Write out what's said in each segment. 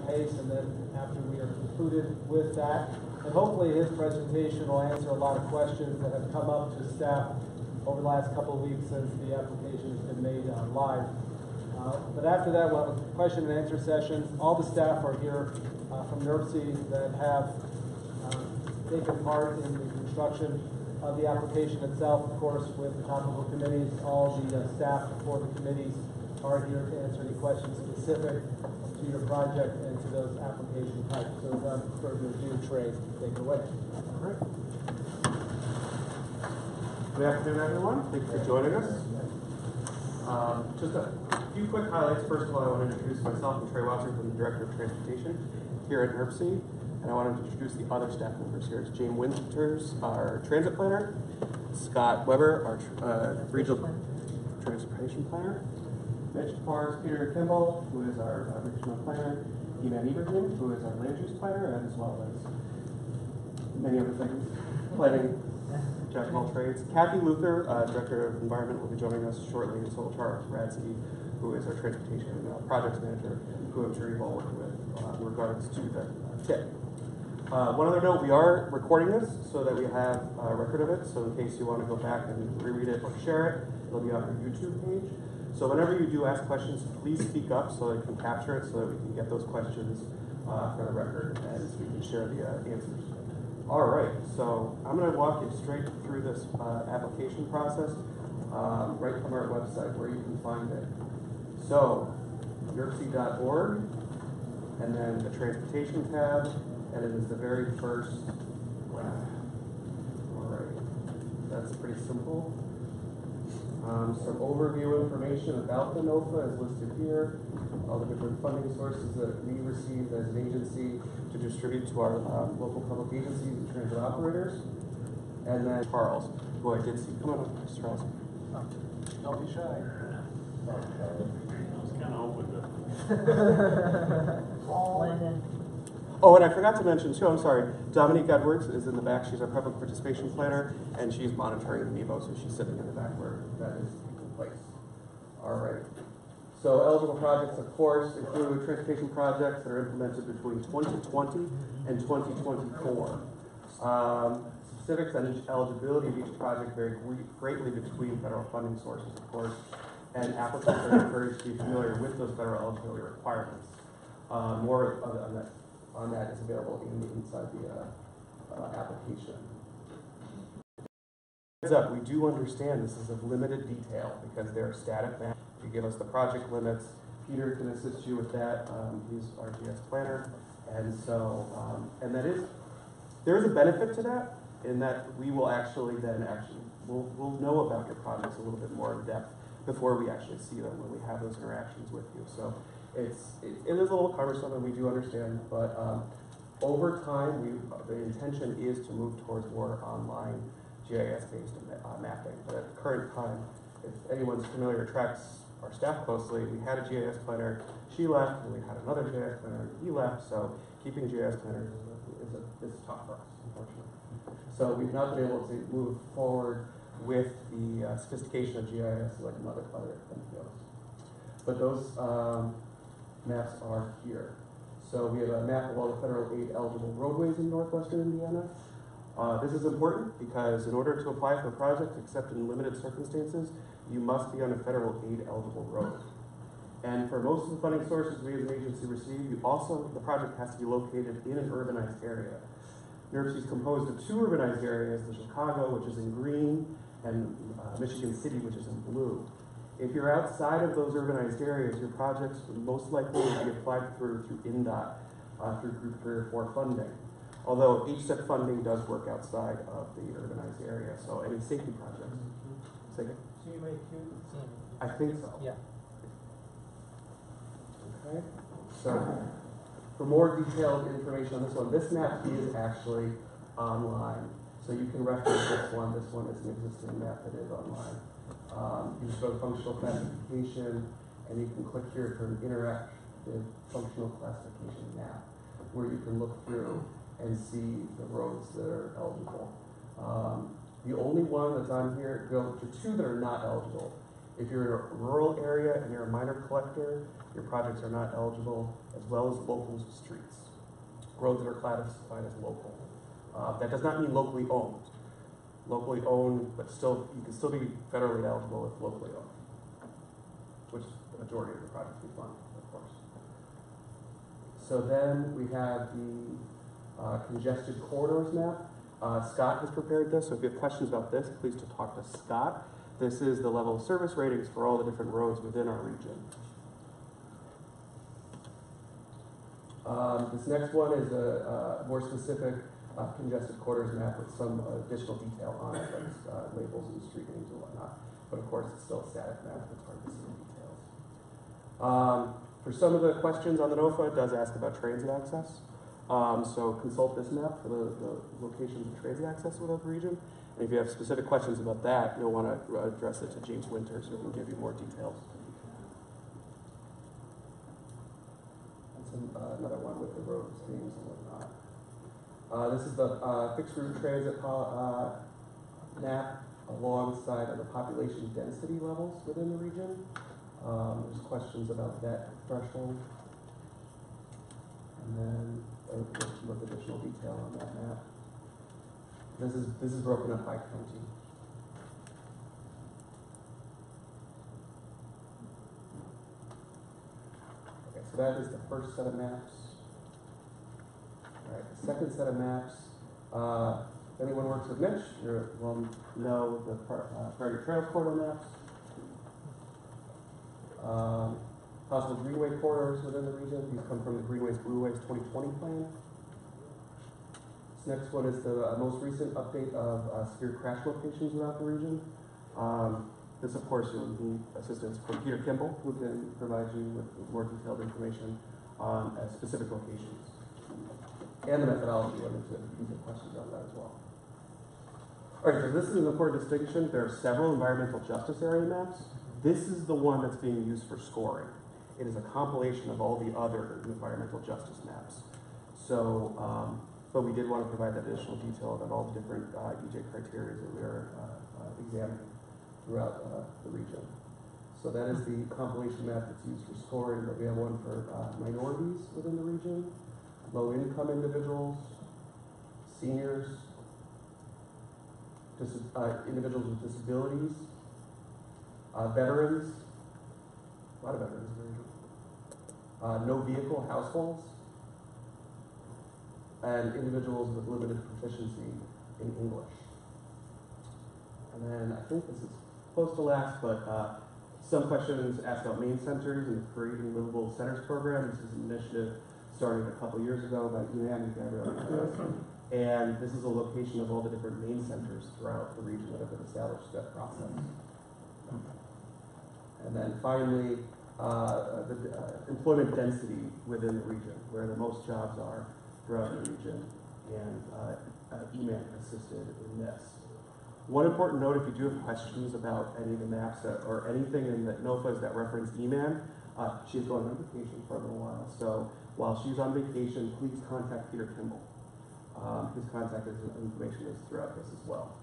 pace, and then after we are concluded with that, and hopefully his presentation will answer a lot of questions that have come up to staff over the last couple of weeks since the application has been made live. But after that, we'll have a question and answer session. All the staff are here from NERC that have taken part in the construction of the application itself, of course, with the topical committees. All the staff for the committees are here to answer any questions specific to your project and to those application types. So without further ado, Trey, take it away. All right. Good afternoon, everyone. Thanks for joining us. Just a few quick highlights. First of all, I want to introduce myself. I'm Trey Wasser, I'm the Director of Transportation here at NERC. And I want to introduce the other staff members here. It's James Winters, our transit planner, Scott Weber, our regional transportation planner, Mitch Forrest, Peter Kimball, who is our regional planner, Iman Ibrahim, who is our land use planner, as well as many other things, planning, jack of all trades. Kathy Luther, Director of Environment, will be joining us shortly, and so will Charles Radsky, who is our transportation projects manager, who I'm sure you've all worked with in regards to the tip. One other note, we are recording this so that we have a record of it, so in case you want to go back and reread it or share it, it'll be on our YouTube page. So whenever you do ask questions, please speak up so I can capture it so that we can get those questions for the record and we can share the answers. All right, so I'm going to walk you straight through this application process right from our website where you can find it. So, nerc.org, and then the transportation tab, and it is the very first graph. All right, that's pretty simple. Some overview information about the NOFA is listed here. All the different funding sources that we receive as an agency to distribute to our local public agencies and transit operators. And then Charles, who I did see. Come on up, Charles. Don't be shy. I was kind of hoping to. Oh, and I forgot to mention too, I'm sorry, Dominique Edwards is in the back. She's our public participation planner, and she's monitoring the NEVO, so she's sitting in the back where that is taking place. All right. So eligible projects, of course, include transportation projects that are implemented between 2020 and 2024. Specifics on each eligibility of each project vary greatly between federal funding sources, of course, and applicants are encouraged to be familiar with those federal eligibility requirements. More on that is available inside the application. Heads up, we do understand this is of limited detail because they're static maps. You give us the project limits. Peter can assist you with that. He's our GS planner, and so there is a benefit to that in that we will we'll know about your projects a little bit more in depth before we actually see them when we have those interactions with you. So it is a little cumbersome, and we do understand, but over time, the intention is to move towards more online GIS-based mapping. But at the current time, if anyone's familiar, tracks our staff closely, we had a GIS planner, she left, and we had another GIS planner, he left, so keeping GIS planners is tough for us, unfortunately. So we've not been able to move forward with the sophistication of GIS like other NPOs. But those maps are here. So we have a map of all the federal aid eligible roadways in northwestern Indiana. This is important because in order to apply for a project, except in limited circumstances, you must be on a federal aid eligible road. And for most of the funding sources we as an agency receive, the project has to be located in an urbanized area. NERC is composed of two urbanized areas, the Chicago, which is in green, and Michigan City, which is in blue. If you're outside of those urbanized areas, your projects most likely will be applied through INDOT, through Group 3 or 4 funding. Although HSEP funding does work outside of the urbanized area, so any safety projects. So you may I think so. Yeah. Okay. So for more detailed information on this one, this map is actually online. So you can reference this one. This one is an existing map that is online. You just go to functional classification, and you can click here for an interactive functional classification map, where you can look through and see the roads that are eligible. The only one that's on here, the two that are not eligible, If you're in a rural area and you're a minor collector, your projects are not eligible, as well as local streets. Roads that are classified as local. That does not mean locally owned. Locally owned, but still, you can still be federally eligible if locally owned, which is the majority of the projects we fund, of course. So then we have the congested corridors map. Scott has prepared this, so if you have questions about this, please talk to Scott. This is the level of service ratings for all the different roads within our region. This next one is a more specific congested corridors map with some additional detail on it, like labels and street names and whatnot. But of course, it's still a static map. It's hard to see the details. For some of the questions on the NOFA, it does ask about transit access. So consult this map for the locations of transit access within the region. And if you have specific questions about that, you'll want to address it to James Winter so he can give you more details. And another one with the roads, names, and whatnot. This is the fixed route transit map alongside of the population density levels within the region. There's questions about that threshold. And then with additional detail on that map. This is broken up by county. Okay, so that is the first set of maps. All right, the second set of maps. If anyone works with Mitch, you will know the Priority Trails corridor maps. Possible greenway corridors within the region. These come from the Greenways Blueways 2020 plan. This next one is the most recent update of severe crash locations throughout the region. This, of course, you'll need assistance from Peter Kimball, who can provide you with more detailed information on specific locations. And the methodology when you get questions on that as well. All right, so this is an important distinction. There are several environmental justice area maps. This is the one that's being used for scoring. It is a compilation of all the other environmental justice maps. So, but we did want to provide that additional detail about all the different EJ criteria that we are examining throughout the region. So that is the compilation map that's used for scoring, but we have one for minorities within the region, low-income individuals, seniors, individuals with disabilities, veterans, a lot of veterans in the region, no vehicle households, and individuals with limited proficiency in English. And then I think this is close to last, but some questions asked about main centers and the Creating Livable Centers program. This is an initiative started a couple years ago by UAM and Gabrielle. And this is a location of all the different main centers throughout the region that have been established through that process. And then finally, the employment density within the region, where the most jobs are throughout the region, and EMAN assisted in this. One important note, if you do have questions about any of the maps or anything in the NOFAs that reference EMAN, she's going on vacation for a little while. So while she's on vacation, please contact Peter Kimball. His contact information is throughout this as well.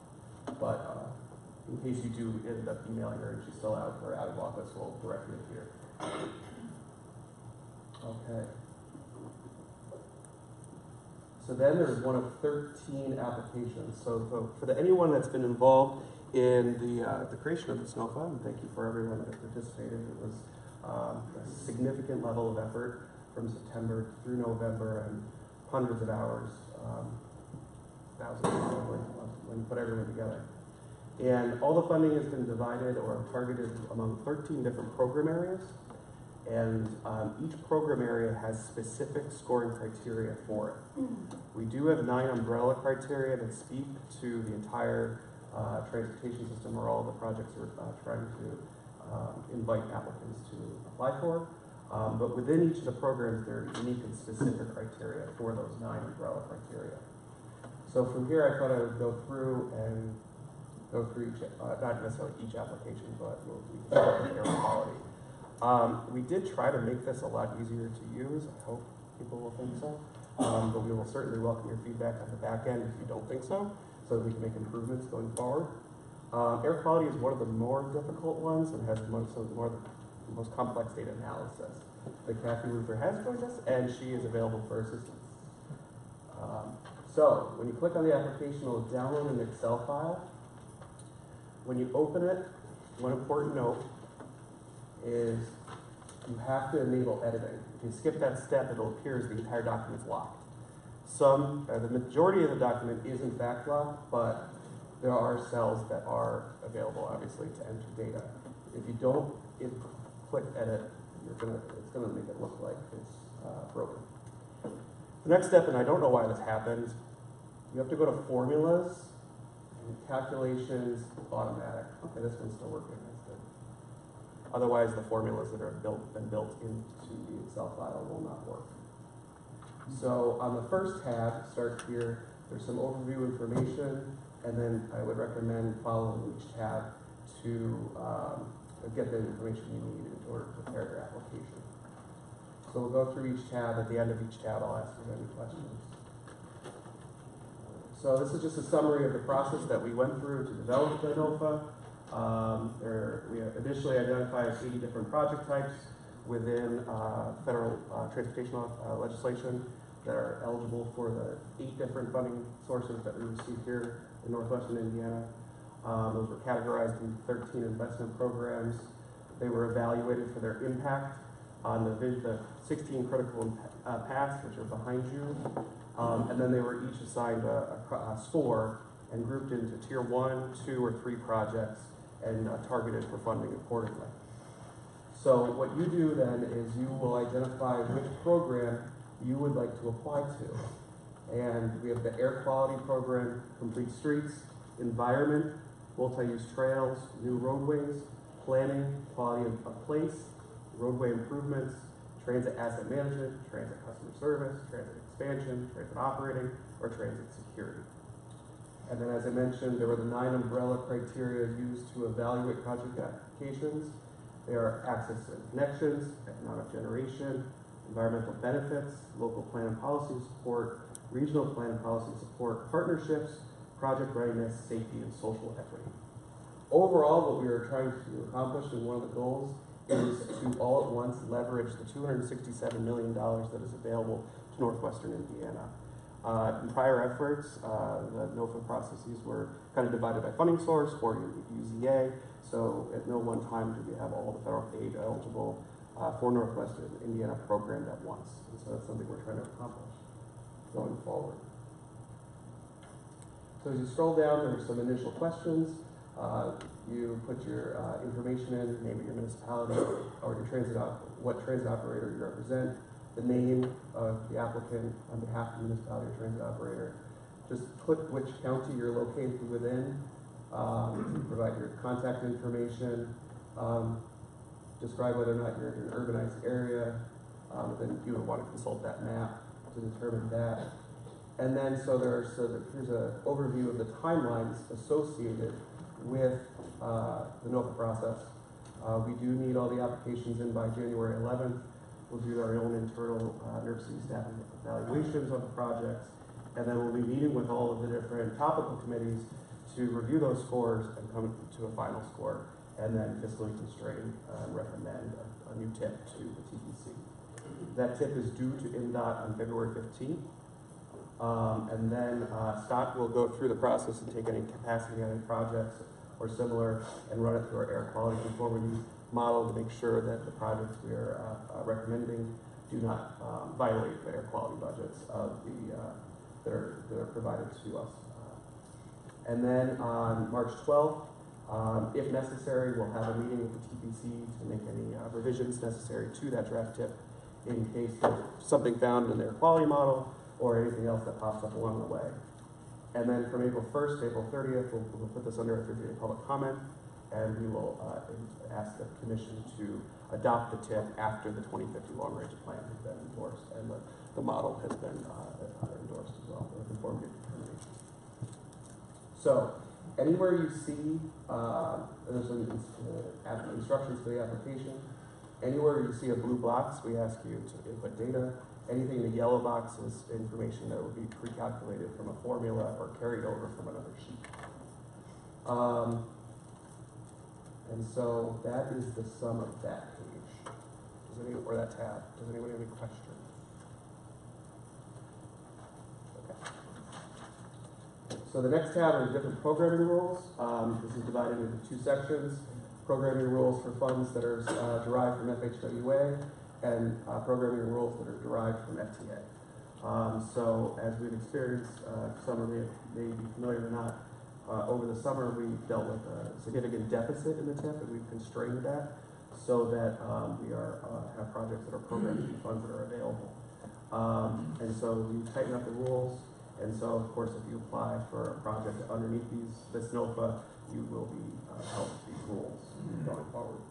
But in case you do end up emailing her and she's still out or out of office, we'll direct you to Peter. Okay. So then there's one of 13 applications. So for anyone that's been involved in the creation of this NOFA, and thank you for everyone that participated. It was a significant level of effort from September through November and hundreds of hours, thousands of hours when you put everyone together. And all the funding has been divided or targeted among 13 different program areas. And each program area has specific scoring criteria for it. We do have 9 umbrella criteria that speak to the entire transportation system or all the projects we're trying to invite applicants to apply for. But within each of the programs, there are unique and specific criteria for those 9 umbrella criteria. So from here, I thought I would go through each, not necessarily each application, but we can start with air quality. We did try to make this a lot easier to use. I hope people will think so. But we will certainly welcome your feedback on the back end if you don't think so that we can make improvements going forward. Air quality is one of the more difficult ones and has the most complex data analysis. But Kathy Luther has joined us, and she is available for assistance. So when you click on the application, it will download an Excel file. When you open it, one important note is you have to enable editing. If you skip that step, it'll appear as the entire document's locked. The majority of the document is in fact locked, but there are cells that are available, obviously, to enter data. If you don't click edit, it's gonna make it look like it's broken. The next step, and I don't know why this happens, you have to go to formulas and calculations, automatic. Okay, this one's still working. That's good. Otherwise, the formulas that are been built into the Excel file will not work. So on the first tab, start here, there's some overview information, and then I would recommend following each tab to get the information you need in order to prepare your application. So we'll go through each tab. At the end of each tab, I'll ask you any questions. So this is just a summary of the process that we went through to develop the NOFA. We have initially identified 80 different project types within federal transportation legislation that are eligible for the 8 different funding sources that we received here in Northwestern Indiana. Those were categorized in 13 investment programs. They were evaluated for their impact on the 16 critical paths, which are behind you. And then they were each assigned a score and grouped into tier 1, 2, or 3 projects and targeted for funding accordingly. So what you do then is you will identify which program you would like to apply to. And we have the air quality program, complete streets, environment, multi-use trails, new roadways, planning, quality of place, roadway improvements, transit asset management, transit customer service, transit expansion, transit operating, or transit security. And then as I mentioned, there were the 9 umbrella criteria used to evaluate project applications. They are access and connections, economic generation, environmental benefits, local plan and policy support, regional plan and policy support, partnerships, project readiness, safety, and social equity. Overall, what we are trying to accomplish in one of the goals is to all at once leverage the $267 million that is available to Northwestern Indiana. In prior efforts, the NOFA processes were kind of divided by funding source or UZA, so at no one time did we have all the federal aid eligible for Northwestern Indiana programmed at once. And so that's something we're trying to accomplish going forward. So as you scroll down, there's some initial questions. You put your information in, name of your municipality, or your what transit operator you represent, the name of the applicant on behalf of the municipality or transit operator. Just click which county you're located within, provide your contact information, describe whether or not you're in an urbanized area, then you would want to consult that map to determine that. And then here's an overview of the timelines associated with the NOFA process. We do need all the applications in by January 11th. We'll do our own internal NERC staff evaluations of the projects, and then we'll be meeting with all of the different topical committees to review those scores and come to a final score, and then fiscally constrain and recommend a new tip to the TPC. That tip is due to INDOT on February 15th. And then Scott will go through the process and take any capacity on any projects or similar and run it through our air quality conformity model to make sure that the projects we are recommending do not violate the air quality budgets of that are provided to us. And then on March 12th, if necessary, we'll have a meeting with the TPC to make any revisions necessary to that draft tip in case there's something found in their quality model or anything else that pops up along the way. And then from April 1st to April 30th, we'll put this under a 30-day public comment, and we will ask the commission to adopt the tip after the 2050 long-range plan has been endorsed and the model has been endorsed as well, the conformity determination. So anywhere you see, there's some instructions for the application. Anywhere you see a blue box, we ask you to input data. Anything in the yellow box is information that will be pre-calculated from a formula or carried over from another sheet. And so that is the sum of that page. Or that tab. Does anybody have any questions? Okay. So the next tab are different programming rules. This is divided into two sections. Programming rules for funds that are derived from FHWA and programming rules that are derived from FTA. So as we've experienced, some of you may be familiar or not, over the summer we dealt with a significant deficit in the TIP, and we've constrained that so that we have projects that are programming funds that are available. And so we tighten up the rules, and so of course if you apply for a project underneath this NOFA, you will be held to these rules going forward.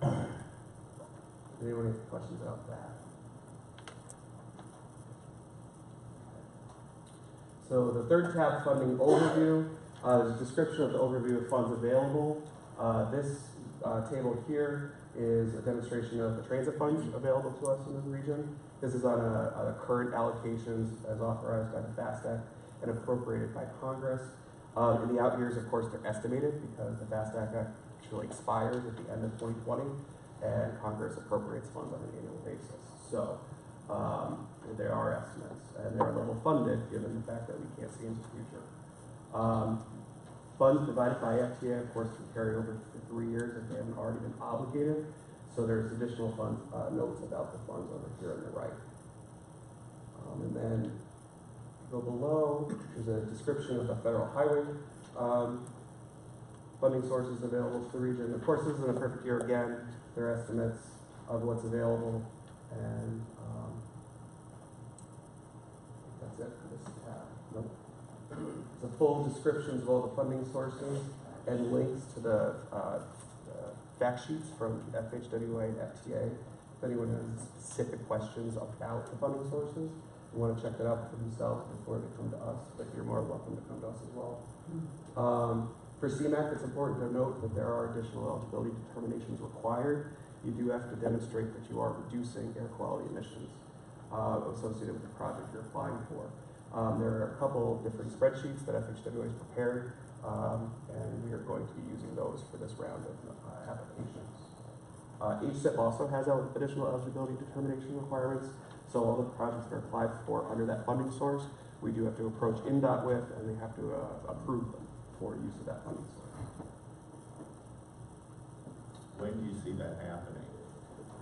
Anyone have questions about that? So the third tab, funding overview, is a description of the overview of funds available. This table here is a demonstration of the transit funds available to us in the region. This is on a current allocations as authorized by the FAST Act and appropriated by Congress. In the out years, of course, they're estimated because the FAST Act actually expires at the end of 2020, and Congress appropriates funds on an annual basis. So there are estimates, and they're level funded given the fact that we can't see into the future. Funds provided by FTA, of course, can carry over for 3 years if they haven't already been obligated. So there's additional fund notes about the funds over here on the right. And then go below, there's a description of the federal highway funding sources available to the region. Of course, this isn't a perfect year again. There are estimates of what's available, and that's it for this tab. Nope. The full descriptions of all the funding sources and links to the fact sheets from FHWA and FTA. If anyone has specific questions about the funding sources, you want to check that out for themselves before they come to us, but you're more welcome to come to us as well. For CMAQ, it's important to note that there are additional eligibility determinations required. You do have to demonstrate that you are reducing air quality emissions associated with the project you're applying for. There are a couple different spreadsheets that FHWA has prepared, and we are going to be using those for this round of applications. HSIP also has additional eligibility determination requirements, so all the projects that are applied for under that funding source, we do have to approach INDOT with, and they have to approve them for use of that funding source. When do you see that happening?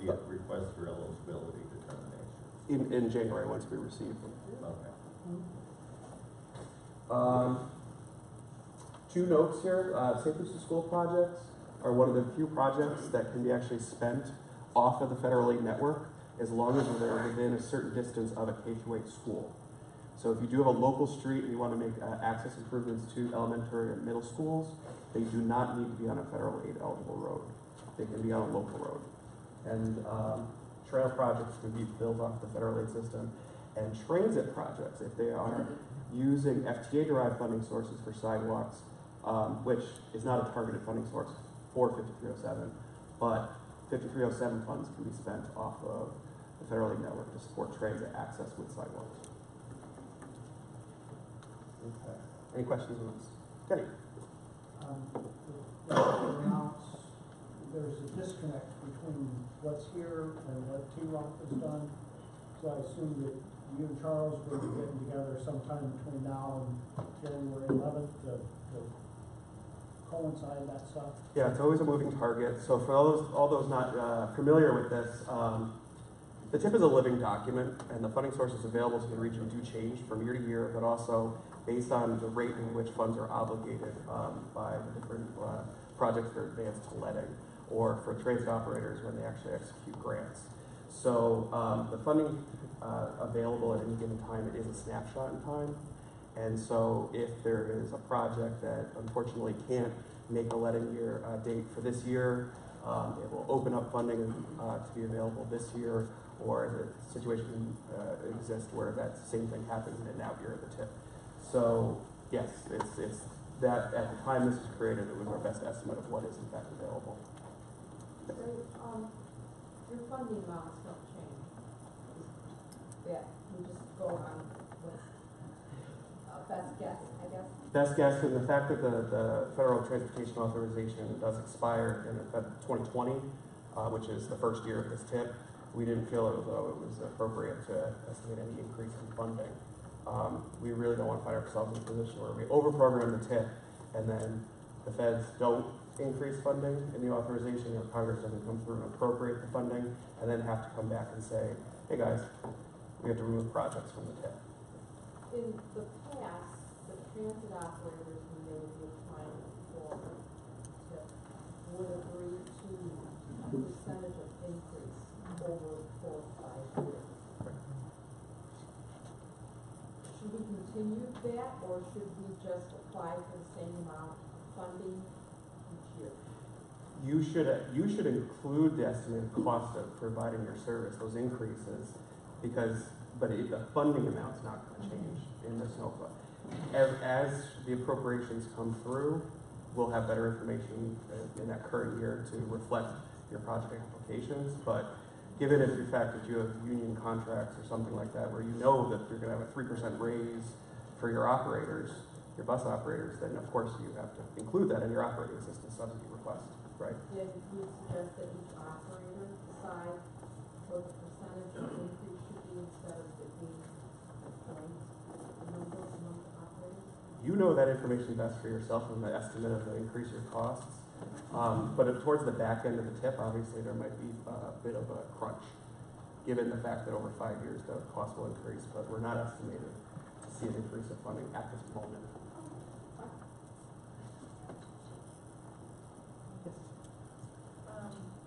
The request for eligibility determination? In January, once we receive them. Okay. Two notes here. Safe Routes to School projects are one of the few projects that can be actually spent off of the federal aid network as long as they're within a certain distance of a K-8 school. So if you do have a local street and you want to make access improvements to elementary and middle schools, they do not need to be on a federal aid eligible road. They can be on a local road. And trail projects can be built off the federal aid system. And transit projects, if they are using FTA-derived funding sources for sidewalks, which is not a targeted funding source for 5307, but 5307 funds can be spent off of the federal aid network to support transit access with sidewalks. Okay. Any questions on this? Kenny? There's a disconnect between what's here and what T-Rock has done. So I assume that you and Charles will be getting together sometime between now and January 11th to coincide that stuff. Yeah, it's always a moving target. So for all those not familiar with this, the TIP is a living document, and the funding sources available to the region do change from year to year, but also based on the rate in which funds are obligated by the different projects that are advanced to letting, or for transit operators when they actually execute grants. So the funding available at any given time, it is a snapshot in time. And so if there is a project that unfortunately can't make a letting year date for this year, it will open up funding to be available this year, or the situation exists where that same thing happens in an out year of the TIP. So yes, it's that at the time this was created, it was our best estimate of what is in fact available. So your funding amounts don't change. Yeah, you just go on with best guess, I guess. Best guess, and the fact that the federal transportation authorization does expire in 2020, which is the first year of this TIP, we didn't feel as though it was appropriate to estimate any increase in funding. We really don't want to find ourselves in a position where we overprogram the TIP and then the feds don't increase funding in the authorization, or Congress doesn't come through and appropriate the funding, and then have to come back and say, hey guys, we have to remove projects from the TIP. In the past, the transit operators, when they would be applying for TIP, would agree to a percentage of increase over 4 or 5 years. Should we continue that, or should we just apply for the same amount of funding each year? You should include the estimated cost of providing your service, those increases, but the funding amount's not going to change in this NOFA. As the appropriations come through, we'll have better information in that current year to reflect your project applications. But given if the fact that you have union contracts or something like that, where you know that you're going to have a 3% raise for your operators, your bus operators, then of course you have to include that in your operating assistance subsidy request, right? Yeah, you would suggest that each operator decide what the percentage of increase should be instead of it being joint numbers among the operators? You know that information best for yourself and the estimate of the increase your costs. But towards the back end of the TIP, obviously there might be a bit of a crunch, given the fact that over 5 years the cost will increase, but we're not estimating to see an increase of funding at this moment.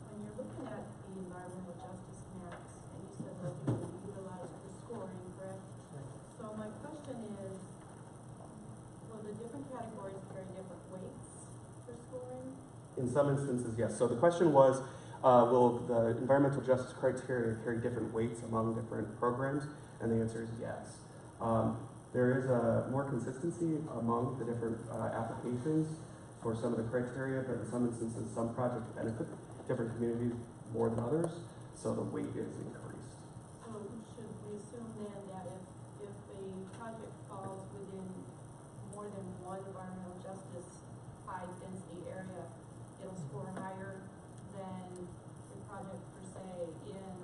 When you're looking at the environmental justice maps, and you said that you would utilize for scoring, correct? So my question is, will the different categories carry different weights for scoring? In some instances, yes. So the question was, will the environmental justice criteria carry different weights among different programs? And the answer is yes. There is more consistency among the different applications for some of the criteria, but in some instances, some projects benefit different communities more than others, so the weight is increased. So should we assume then that if a project falls within more than one environmental justice high density area, it'll score higher than the project per se in,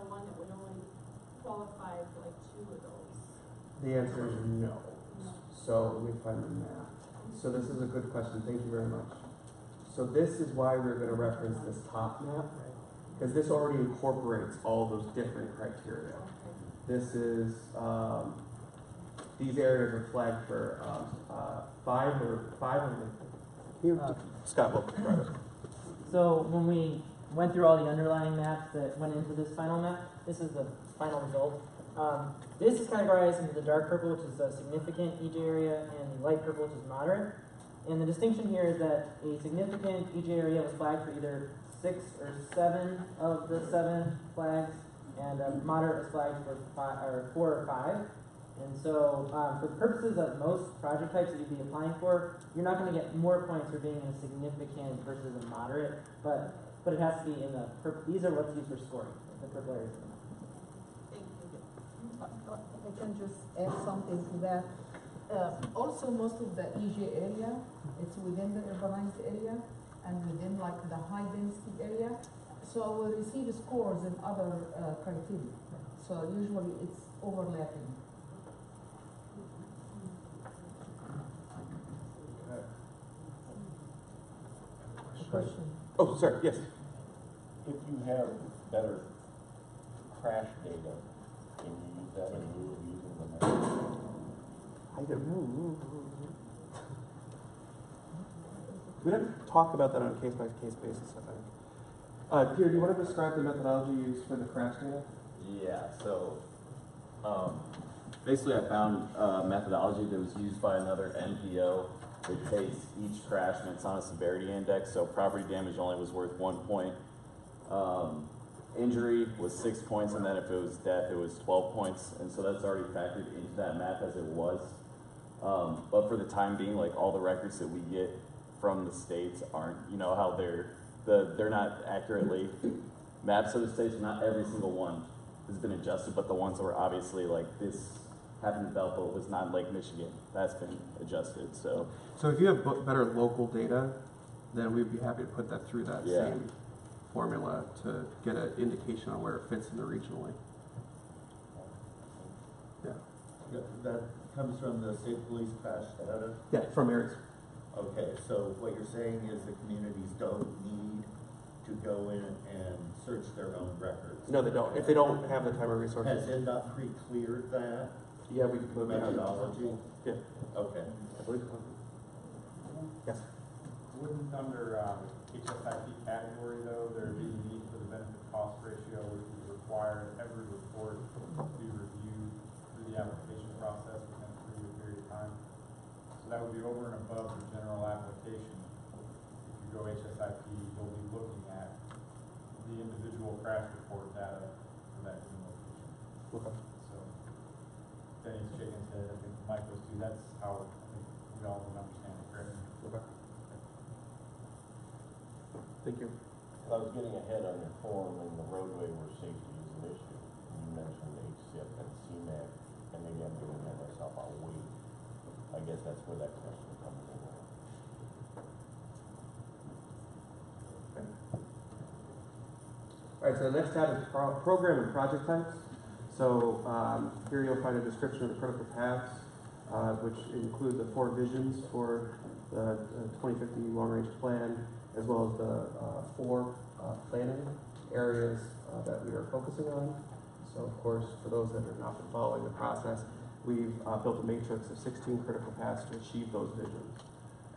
one that would only qualify for like 2 of those? The answer is no. So let me find the map. So this is a good question. Thank you very much. So this is why we're going to reference this top map, because this already incorporates all those different criteria. This is, these areas are flagged for 5 of them. Scott will describe it. So when we went through all the underlying maps that went into this final map, this is the final result. This is categorized into the dark purple, which is a significant EJ area, and the light purple, which is moderate. And the distinction here is that a significant EJ area was flagged for either 6 or 7 of the 7 flags, and moderate was flagged for 4 or 5. And so, for the purposes of most project types that you'd be applying for, you're not going to get more points for being in a significant versus a moderate, but it has to be in the these are what's used for scoring, the purple areas. Thank you. I can just add something to that. Also, most of the EJ area, it's within the urbanized area and within like the high density area. So we receive scores in other criteria. So usually it's overlapping. Question. Oh, sorry. Yes. If you have better crash data, can you use that in lieu of using the map? I don't know. We didn't talk about that on a case-by-case basis, I think. Peter, do you want to describe the methodology used for the crash data? Yeah, so basically I found a methodology that was used by another NPO. It takes each crash and it's on a severity index, so property damage only was worth 1 point. Injury was 6 points, and then if it was death, it was 12 points, and so that's already factored into that map as it was. But for the time being, like all the records that we get from the states aren't, how they're not accurately mapped, so to say, so not every single one has been adjusted, but the ones that were obviously like this happened to Belleville was not Lake Michigan. That's been adjusted, so. So if you have better local data, then we'd be happy to put that through that Yeah. same formula to get an indication on where it fits in the regionally. Yeah. That comes from the state police crash data. Yeah, from Eric's. Okay, so what you're saying is the communities don't need to go in and search their own records? No, they don't. If they don't have the time or resources. Has it not pre-cleared that Yeah, we could put it on. methodology? Yeah, Okay. I believe so. Yes. Wouldn't under HSIP category though, there be need for the benefit cost ratio, which would require every report to be reviewed through the application process within a 3-year period of time? So that would be over and above the general application. If you go HSIP, you'll be looking at the individual crash report data for that given location. Okay. So Denny's Chickens Head, I think Mike goes through, that's how I think we all would understand it, correct? Okay. Thank you. I was getting ahead on your form in the roadway where safety is an issue. You mentioned HCF and CMAC, and maybe I'm getting ahead of myself, I'll wait. I guess that's where that question comes in. All right, so the next tab is program and project types. So here you'll find a description of the critical paths, which include the 4 visions for the 2050 long-range plan, as well as the 4 planning areas that we are focusing on. So of course, for those that have not been following the process, we've built a matrix of 16 critical paths to achieve those visions.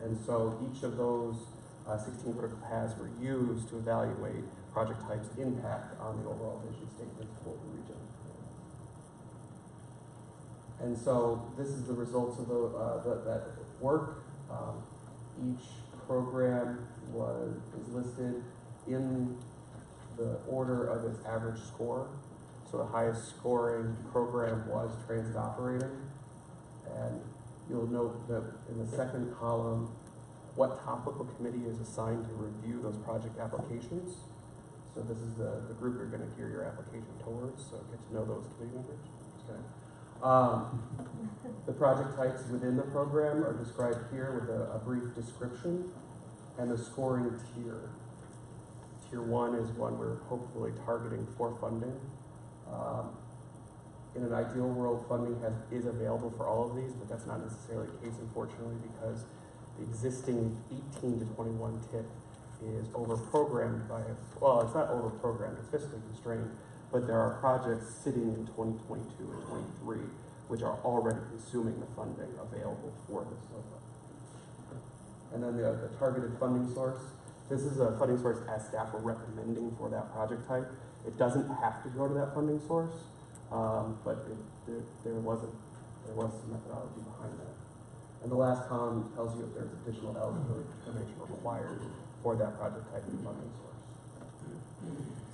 And so each of those 16 critical paths were used to evaluate project types' impact on the overall vision statement for the region. And so this is the results of that work. Each program is listed in the order of its average score. So the highest scoring program was transit operating. And you'll note that in the second column, what topical committee is assigned to review those project applications. So this is the group you're going to gear your application towards, so get to know those committee members. Just kidding. The project types within the program are described here with a brief description and the scoring tier. Tier 1 is one we're hopefully targeting for funding. In an ideal world, funding is available for all of these, but that's not necessarily the case, unfortunately, because the existing 18 to 21 TIP is over-programmed by, well, it's not over-programmed, it's fiscally constrained, but there are projects sitting in 2022 and 23 which are already consuming the funding available for this NOFA. And then the targeted funding source. This is a funding source as staff are recommending for that project type. It doesn't have to go to that funding source, but there was some methodology behind that. And the last column tells you if there's additional eligibility information required for that project type and funding source.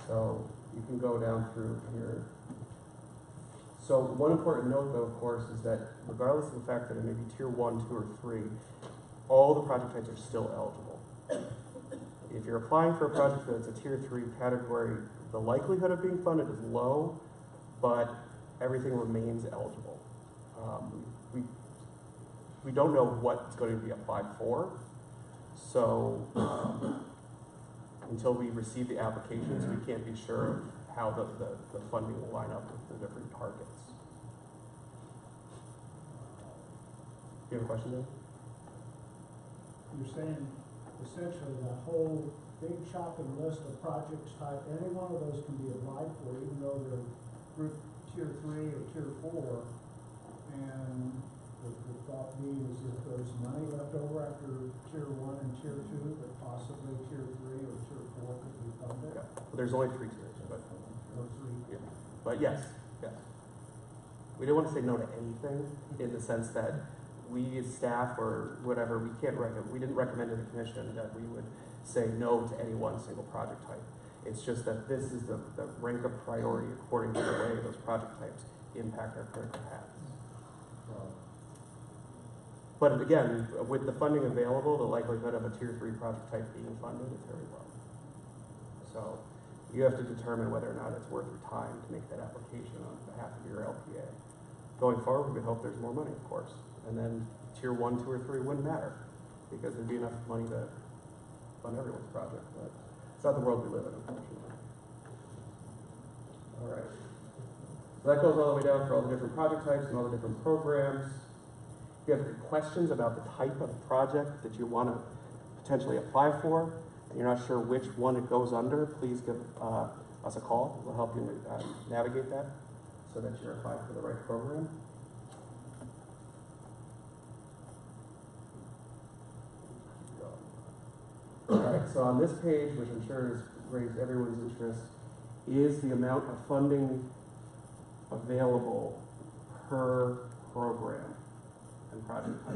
So you can go down through here. So one important note, though, of course, is that regardless of the fact that it may be tier 1, 2, or 3, all the project types are still eligible. If you're applying for a project that's a tier 3 category, the likelihood of being funded is low, but everything remains eligible. We don't know what's going to be applied for, so until we receive the applications, we can't be sure of how the funding will line up with the different targets. You have a question, Dan? You're saying essentially the whole big shopping list of projects type, any one of those can be applied for, even though they're group tier 3 or tier 4, and the thought being is if there's money left over after tier 1 and tier 2, that possibly tier 3 or tier 4 could be funded. Yeah. Well, there's only 3 tiers, but Or 3. yeah. But yes. We don't want to say no to anything in the sense that we as staff or whatever, we didn't recommend to the commission that we would say no to any one single project type. It's just that this is the rank of priority according to the way those project types impact our critical paths. But again, with the funding available, the likelihood of a tier 3 project type being funded is very low. So you have to determine whether or not it's worth your time to make that application on behalf of your LPA. going forward, we hope there's more money, of course. And then tier 1, 2, or 3 wouldn't matter because there'd be enough money to fund everyone's project. But it's not the world we live in, unfortunately. All right. So that goes all the way down for all the different project types and all the different programs. If you have questions about the type of project that you want to potentially apply for, and you're not sure which one it goes under, please give us a call. We'll help you navigate that so that you're applying for the right program. All right, so on this page, which I'm sure has raised everyone's interest, is the amount of funding available per program and project type.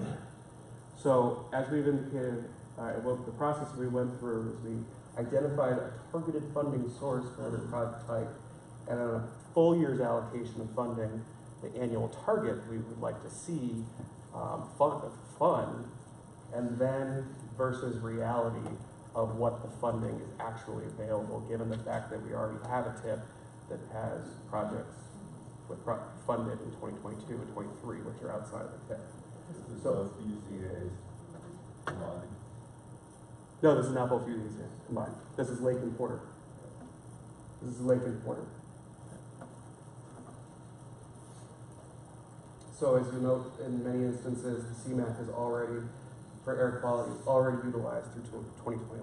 So as we've indicated, the process we went through is we identified a targeted funding source for every project type, and on a full year's allocation of funding, the annual target we would like to see fund, and then versus reality of what the funding is actually available, given the fact that we already have a TIP that has projects with funded in 2022 and 23, which are outside of the TIP. So UCA's combined. No, this is not both UCA's combined. This is Lake and Porter. This is Lake and Porter. So as you note, in many instances, the CMAQ is already, for air quality, is already utilized through 2021.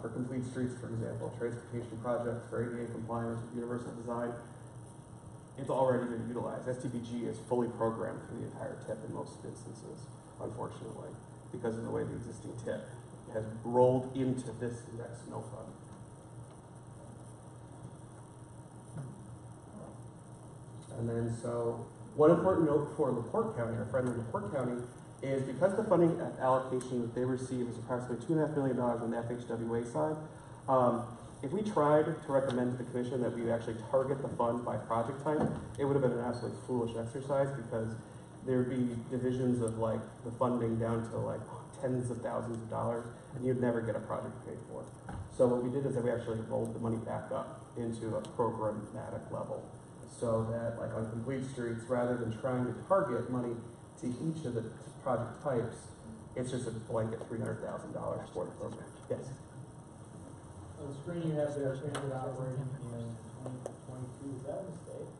For complete streets, for example, transportation projects for ADA compliance with universal design, it's already been utilized. STBG is fully programmed for the entire TIP in most instances, unfortunately, because of the way the existing TIP has rolled into this next NOFA. And then so, one important note for LaPorte County, our friend in LaPorte County, is because the funding allocation that they receive is approximately $2.5 million on the FHWA side, if we tried to recommend to the commission that we actually target the fund by project type, it would have been an absolutely foolish exercise because there'd be divisions of like the funding down to like tens of thousands of dollars, and you'd never get a project paid for. So what we did is that we actually rolled the money back up into a programmatic level, so that like on complete streets, rather than trying to target money to each of the project types, it's just a blanket $300,000 for the program. Yes. On the screen you have there, transit operating in 2022, is that a mistake?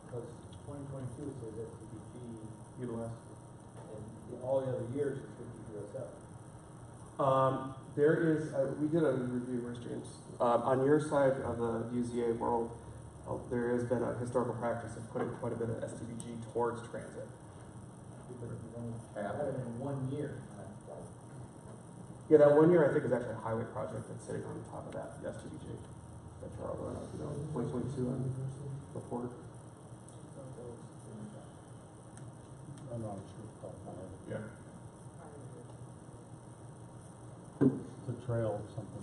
Because 2022 says STBG Utilized. and all the other years it should be USF. There is, we did a review, where's James? On your side of the UZA world, there has been a historical practice of putting quite a bit of STBG towards transit. Because you've only had it in 1 year. Yeah, that 1 year I think is actually a highway project that's sitting on top of that, the STBG. That Charles, I don't know if you know, 2022 on report. I'm not sure. Yeah. It's a trail or something.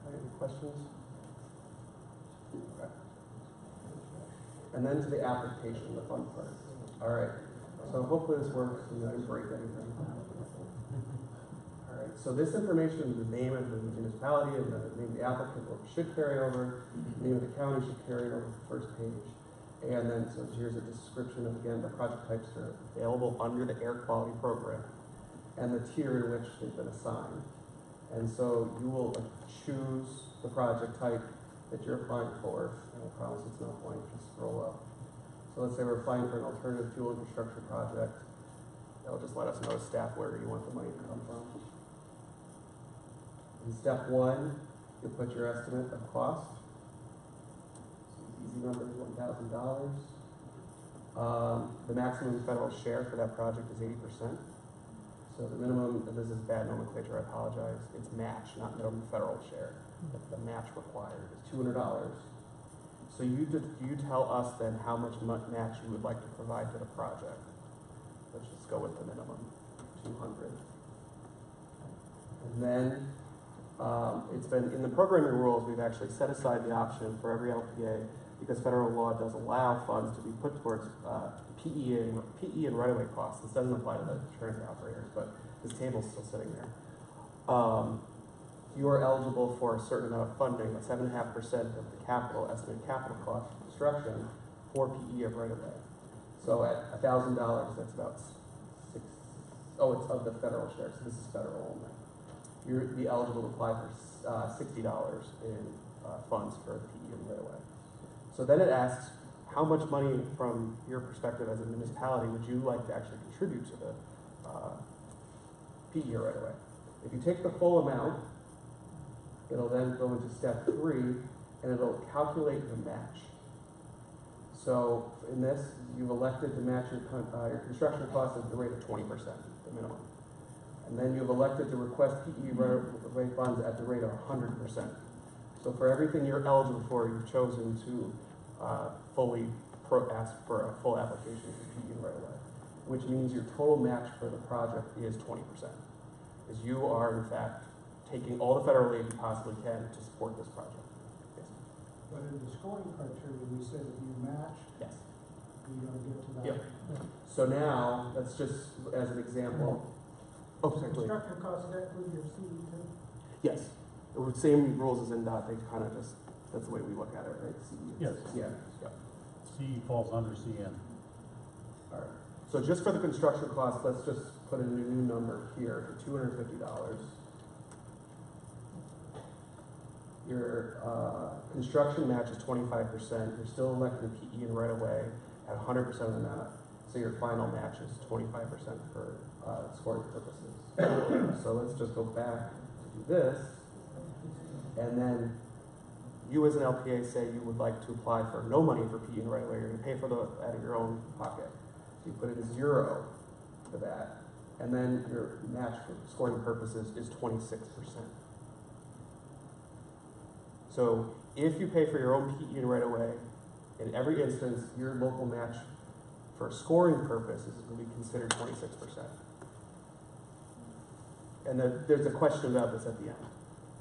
Any questions? Okay. And then to the application, the fun part. All right. So hopefully this works and you didn't break anything. All right. So this information, the name of the municipality and the name of the applicant should carry over. The name of the county should carry over the first page. And then so here's a description of, again, the project types that are available under the air quality program and the tier in which they've been assigned. And so you will choose the project type that you're applying for. And I promise it's not blank, just scroll up. So let's say we're applying for an alternative fuel infrastructure project. That'll just let us know staff where you want the money to come from. In step 1, you'll put your estimate of cost. Easy number is $1,000. The maximum federal share for that project is 80%. So the minimum, this is bad nomenclature, I apologize, it's match, not minimum federal share. The match required is $200. So you tell us then how much match you would like to provide to the project. Let's just go with the minimum, 200. And then it's been, in the programming rules, we've actually set aside the option for every LPA because federal law does allow funds to be put towards PE and right-of-way costs. This doesn't apply to the transit operators, but this table's still sitting there. you are eligible for a certain amount of funding, 7.5% of the capital, estimated capital cost of construction for PE of right of way. So at $1,000, that's about six. Oh, it's of the federal share, so this is federal only. You'd be eligible to apply for $60 in funds for the PE of right of way. So then it asks, how much money from your perspective as a municipality would you like to actually contribute to the PE right of way? If you take the full amount, it'll then go into step 3, and it'll calculate the match. So in this, you've elected to match your construction costs at the rate of 20%, the minimum. And then you've elected to request PE right funds at the rate of 100%. So for everything you're eligible for, you've chosen to fully ask for a full application for PE right away, which means your total match for the project is 20%. Because you are, in fact, taking all the federal aid you possibly can to support this project. Yes. But in the scoring criteria, we said if you match, Yes. you're gonna get to that. Yep. So now, let's just, as an example. Oh, sorry. go ahead. Construction costs, that include your CE too? Yes. The same rules as in dot, they kind of just, that's the way we look at it, right? CE. Yes. Yeah. Yeah. C falls under CN. All right. So just for the construction cost, let's just put in a new number here for $250. Your construction match is 25%. You're still electing PE and right away at 100% of the amount. So your final match is 25% for scoring purposes. So let's just go back to do this. And then you as an LPA say you would like to apply for no money for PE and right away. You're going to pay for the out of your own pocket. So you put in 0 for that. And then your match for scoring purposes is 26%. So if you pay for your own PE and right away, in every instance, your local match for scoring purposes is going to be considered 26%. And then there's a question about this at the end.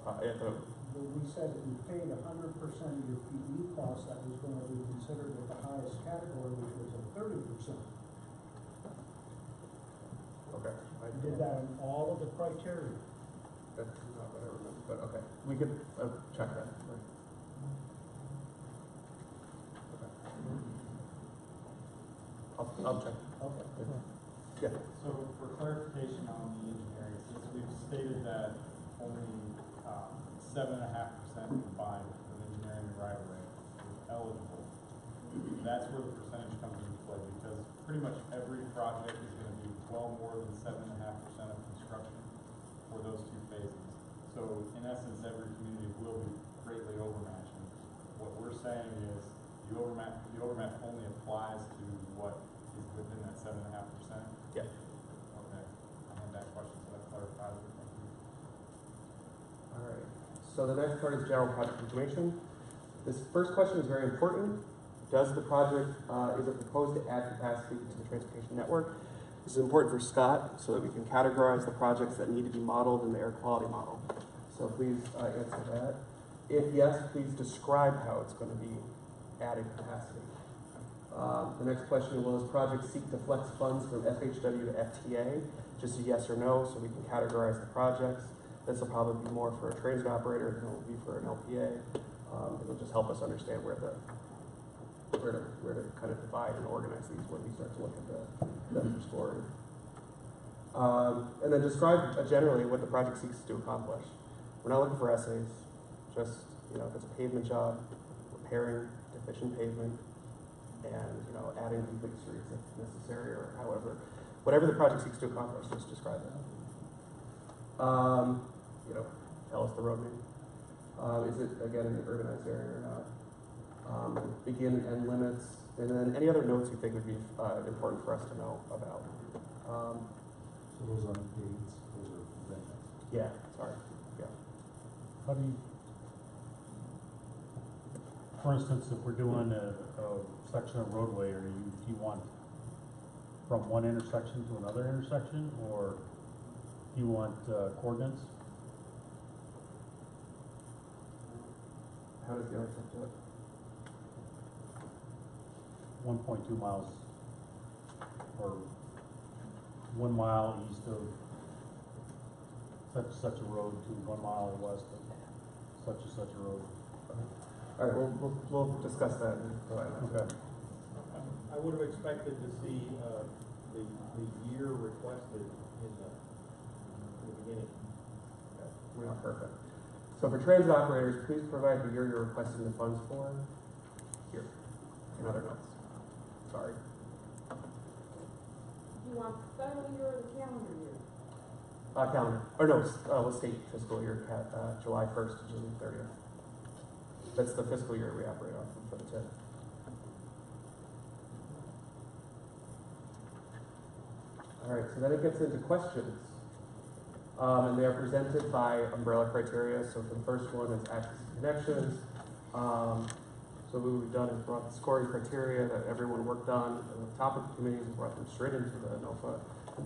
But we said if you paid 100% of your PE costs, that was gonna be considered at the highest category, which was at 30%. Okay. You did that in all of the criteria. That's not what I remember, but okay. We could check that. Right. Okay. I'll check. Okay. Yeah. So for clarification on the engineering, since we've stated that only 7.5% combined of engineering and right of way is eligible, that's where the percentage comes into play, because pretty much every project is going to be well more than 7.5% of construction for those 2 phases. So in essence, every community will be greatly overmatching. What we're saying is the overmatch only applies to what is within that 7.5%. Yeah. Okay. I had that question, so that clarifies it. Thank you. All right. So the next part is general project information. This first question is very important. Does the project, is it proposed to add capacity to the transportation network? This is important for Scott so that we can categorize the projects that need to be modeled in the air quality model. So please answer that. If yes, please describe how it's going to be adding capacity. The next question, will this project seek to flex funds from FHW to FTA? Just a yes or no so we can categorize the projects. This will probably be more for a transit operator than it will be for an LPA. It'll just help us understand where to kind of divide and organize these when we start to look at them for scoring. And then describe generally what the project seeks to accomplish. We're not looking for essays, just, if it's a pavement job, repairing deficient pavement, and, adding complete streets if necessary, or however, whatever the project seeks to accomplish, just describe that. Tell us the road name. Is it, again, in the urbanized area or not? Begin and end limits, and then any other notes you think would be important for us to know about. So those aren't dates, those are events. Yeah, sorry. Yeah. How do you, for instance, if we're doing a section of roadway, or do you want from one intersection to another intersection, or do you want coordinates? How does the architect do it? 1.2 miles, or 1 mile east of such a road to 1 mile west of such and such a road. All right, we'll discuss that. Okay. I would have expected to see, the year requested in the beginning. Okay, we're not perfect. So for transit operators, please provide the year you're requesting the funds for. Here, in other notes. Sorry. Do you want federal year or the calendar year? Calendar, or no, state fiscal year, July 1st to June 30th. That's the fiscal year we operate on for the TIP. All right, so then it gets into questions. And they are presented by umbrella criteria. So for the first one is access and connections. So what we've done is brought the scoring criteria that everyone worked on at the top of the committees and brought them straight into the NOFA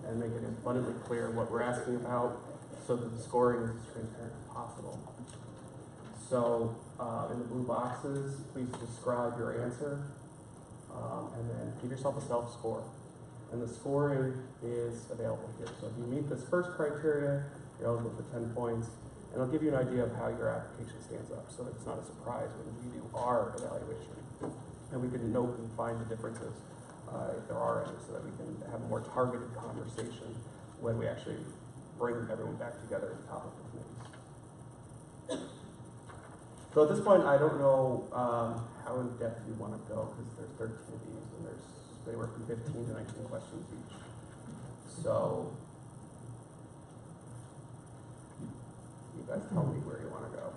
and make it abundantly clear what we're asking about so that the scoring is as transparent as possible. So in the blue boxes, please describe your answer and then give yourself a self-score. And the scoring is available here. So if you meet this first criteria, you're eligible for 10 points. And I'll give you an idea of how your application stands up so that it's not a surprise when we do our evaluation. And we can note and find the differences if there are any so that we can have a more targeted conversation when we actually bring everyone back together at the top of the committees. So at this point, I don't know how in depth you want to go because there's 13 of these and there's anywhere from 15 to 19 questions each. So you guys tell me where you want to go.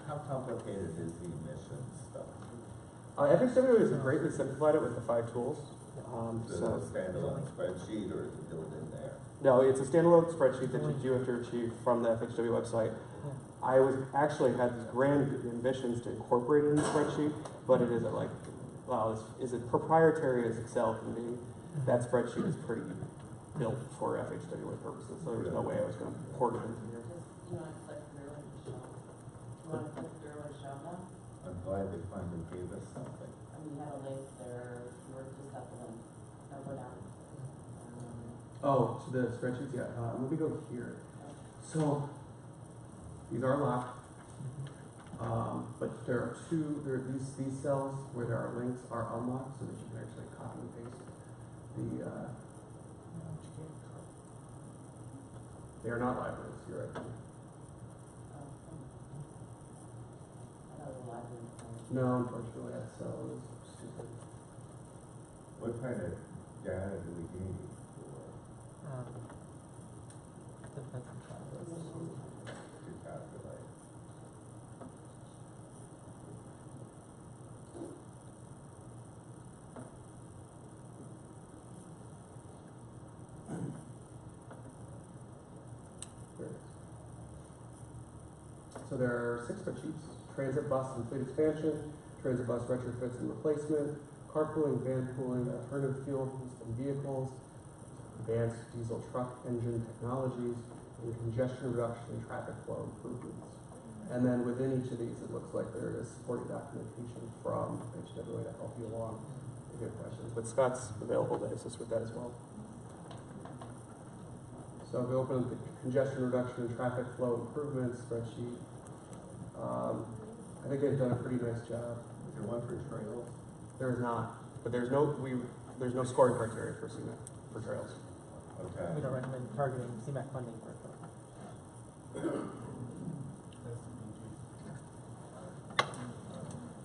How complicated is the emissions stuff? FHW has greatly simplified it with the 5 tools. Is it a standalone spreadsheet or is it built in there? No, it's a standalone spreadsheet that you do have to achieve from the FHW website. I actually had these grand ambitions to incorporate it in the spreadsheet, but it isn't like, well, is it proprietary as Excel can be? That spreadsheet is pretty built for FHWA purposes, so there's no way I was going to port it into here. You want to click through and show? You want to click through and show them? I'm glad they finally gave us something. We had a link there. You were just at the link. Now go down. Oh, to the spreadsheets, yeah. Let me go here. So these are locked, but there are these cells where there are links are unlocked so that you can actually copy and paste the. They are not live links. You're right. No, unfortunately, that cell is stupid. What kind of data do we need to calculate? So there are 6 spreadsheets: transit bus and fleet expansion, transit bus retrofits and replacement, carpooling, van pooling, alternative fuel and vehicles, advanced diesel truck engine technologies, and congestion reduction and traffic flow improvements. And then within each of these, it looks like there is supporting documentation from HWA to help you along if you have questions. But Scott's available to assist with that as well. So if we open the congestion reduction and traffic flow improvements spreadsheet, I think they've done a pretty nice job. Is there one for trails? There is not, but there's no scoring criteria for CMAQ for trails. Okay. We don't recommend targeting CMAQ funding for it.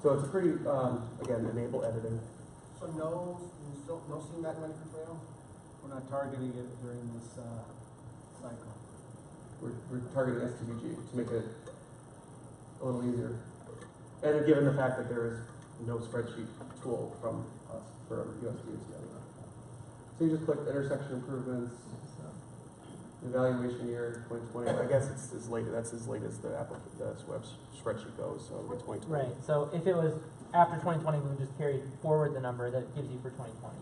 So it's a pretty, again, enable editing. So no CMAQ money for trail? We're not targeting it during this cycle. We're targeting STBG to make it a little easier. And given the fact that there is no spreadsheet tool from us, from USDOT. So you just click intersection improvements, evaluation year 2020. I guess it's as late, that's as late as the web spreadsheet goes, so it'll be 2020. Right. So if it was after 2020, we would just carry forward the number that it gives you for 2020.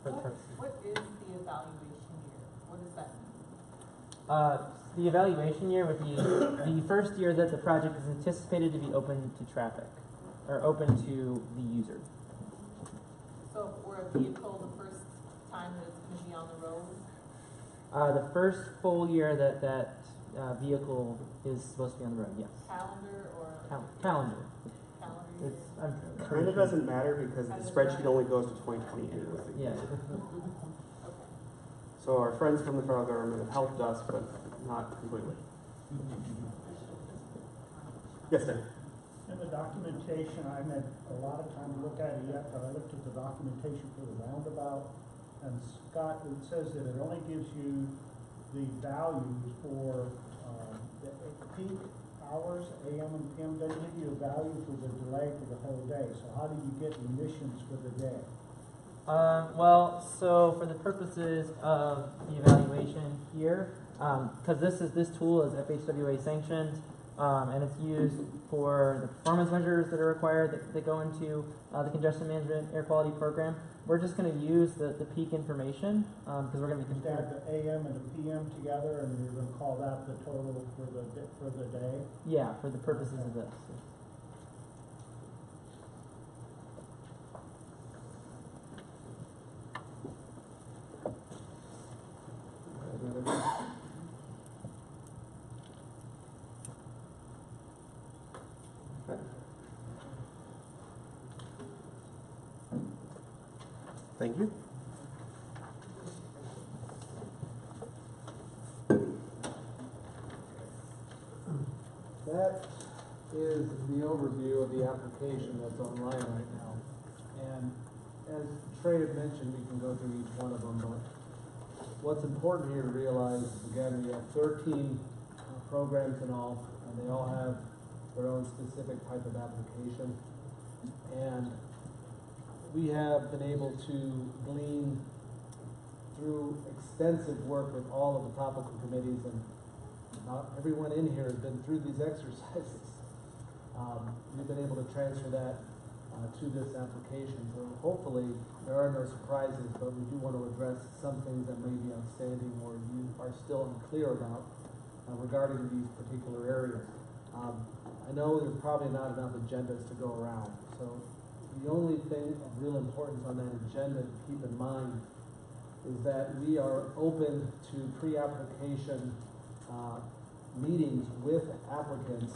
For the purpose. What is the evaluation year? What does that mean? The evaluation year would be the first year that the project is anticipated to be open to traffic, or open to the user. So if we're a vehicle the first time that it's going to be on the road? The first full year that vehicle is supposed to be on the road, yes. Calendar or Calendar. calendar year? It's, I'm Kind pretty of sure. doesn't matter because the spreadsheet only goes to 2020 anyway. Yeah. So our friends from the federal government have helped us, but not completely. Yes, Dan? In the documentation, I had a lot of time to look at it yet, but I looked at the documentation for the roundabout. And Scott, it says that it only gives you the values for the peak hours, AM and PM, doesn't give you a value for the delay for the whole day. So how do you get emissions for the day? Well, so for the purposes of the evaluation here, because this tool is FHWA sanctioned, and it's used for the performance measures that are required that go into the congestion management air quality program. We're just going to use the peak information because we're going to be Just add the AM and the PM together, and you're going to call that the total for the day? Yeah, for the purposes of this. Thank you. That is the overview of the application that's online right now. And as Trey had mentioned, we can go through each one of them, but what's important here to realize is, again, we have 13 programs in all, and they all have their own specific type of application. And we have been able to glean through extensive work with all of the topical committees, and not everyone in here has been through these exercises. We've been able to transfer that to this application. So hopefully there are no surprises, but we do want to address some things that may be outstanding or you are still unclear about regarding these particular areas. I know there's probably not enough agendas to go around, so the only thing of real importance on that agenda to keep in mind is that we are open to pre-application meetings with applicants,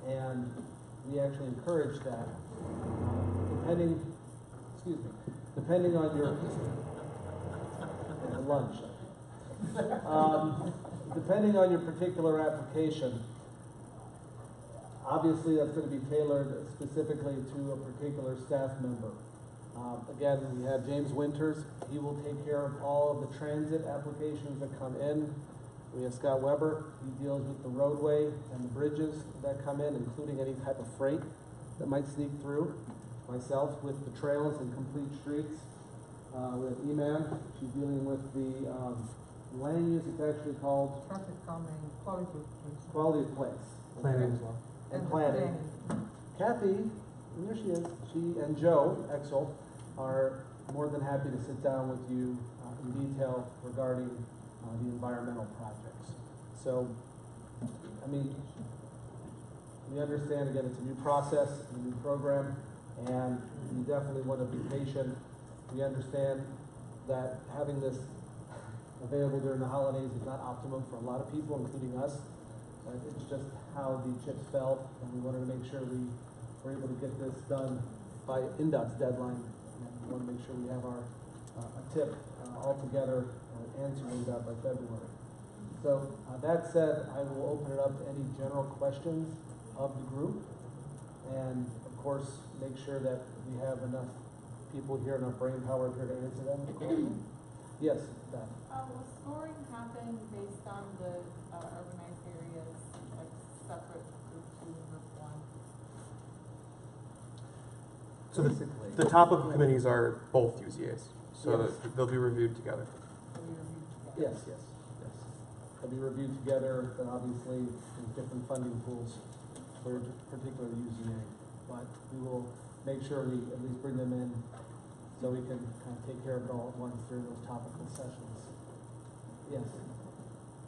and we actually encourage that. Depending on your lunch. Depending on your particular application, obviously that's going to be tailored specifically to a particular staff member. Again, we have James Winters. He will take care of all of the transit applications that come in. We have Scott Weber. He deals with the roadway and the bridges that come in, including any type of freight that might sneak through. Myself with the trails and complete streets. We have Eman. She's dealing with the land use. It's actually called Traffic calming, quality of place. quality of place. Planning as well. And planning. Kathy, and there she is, she and Joe Exel are more than happy to sit down with you in detail regarding the environmental projects. So, I mean, we understand, again, it's a new process, a new program, and we definitely want to be patient. We understand that having this available during the holidays is not optimum for a lot of people, including us. It's just how the chips fell, and we wanted to make sure we were able to get this done by INDOT's deadline. And we want to make sure we have our a tip all together answering that by February. So that said, I will open it up to any general questions of the group, and of course make sure that we have enough people here, enough brain power here to answer them. Yes, Beth. Will scoring happen based on the urbanized areas, like separate group 2 and group 1? So basically, the topical committees are both UZAs, so Yes. they'll be reviewed together. Will be reviewed together? Yes. They'll be reviewed together, and obviously in different funding pools for particular UZA. But we will make sure we at least bring them in so we can kind of take care of it all at once during those topical sessions. Yes.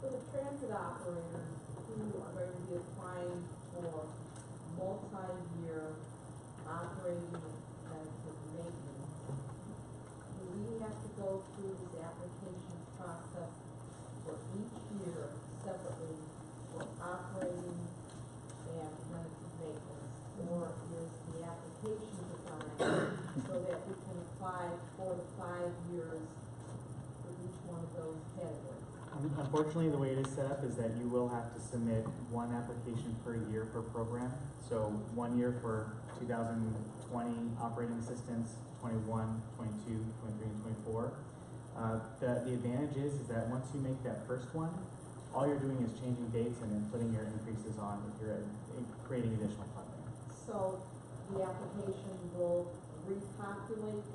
For the transit operators who are going to be applying for multi-year operating expensive maintenance, do we have to go through this application process for each year separately, Unfortunately, the way it is set up is that you will have to submit one application per year per program. So 1 year for 2020 operating assistance, 21, 22, 23, and 24. The advantage is that once you make that first one, all you're doing is changing dates and then putting your increases on if you're creating additional funding. So the application will repopulate